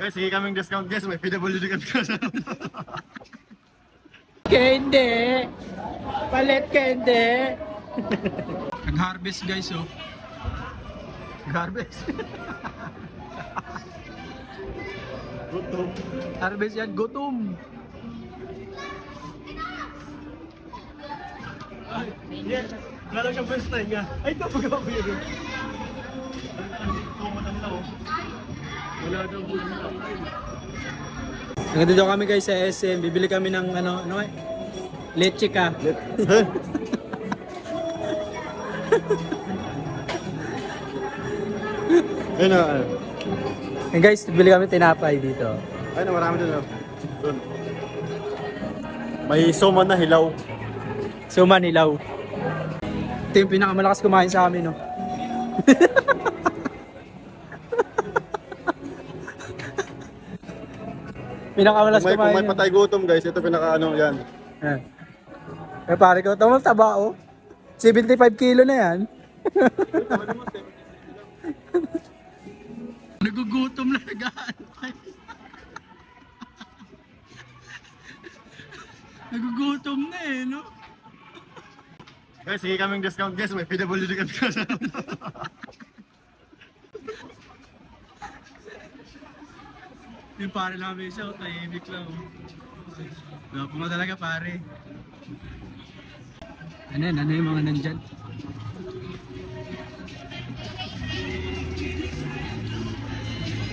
Guys, sige kaming discount guys. May PWD kami kasama. Kende! Palit kende! Nag-harvest guys oh. Nag-harvest. Gutom. Harvest yan, gutom. Ay, yeah. Wala lang siyang first time nga. Ay, ito pag ako yun. Wala daw po. Nandito kami guys sa SM, bibili kami ng ano eh? Leche ka. Ayun na. And guys, bibili kami tinapay dito. Ayun na, marami doon. Doon. May suman na hilaw. Suman hilaw. Ito yung pinakamalakas kumain sa amin, no? Pinakamalakas Kung kumain. may patay gutom guys, ito pinaka ano yan. Eh pare ko, tama taba oh. 75 kilo na yan. Nagugutom na nag-aantay. Nagugutom na eh, no? Guys, sige kaming discount guys. May PWD kami kasama. Yung pare namin isa, tahimik lang. Gapo mo talaga pare. Ano yan? Ano yung mga nandyan?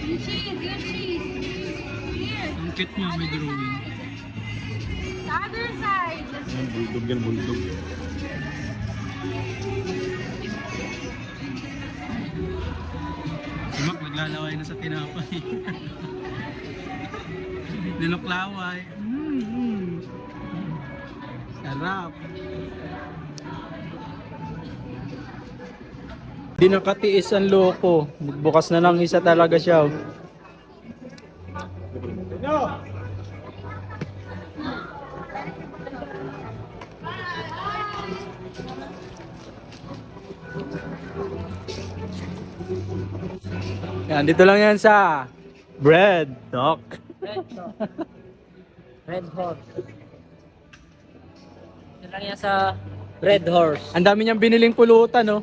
Your cheese, your cheese. Here, Ang cute nyo, may drawing. the other side. Bulldog yan, bulldog. Si Mac naglalaway na sa tinapay. Niloklaway. Sarap. Di nakatiis ang loko. Bukas na lang isa talaga siya. Oh. Yan, dito lang yan sa Bread Doc. Red Horse. Ito lang yan sa Red Horse. Ang dami niyang biniling pulutan, no?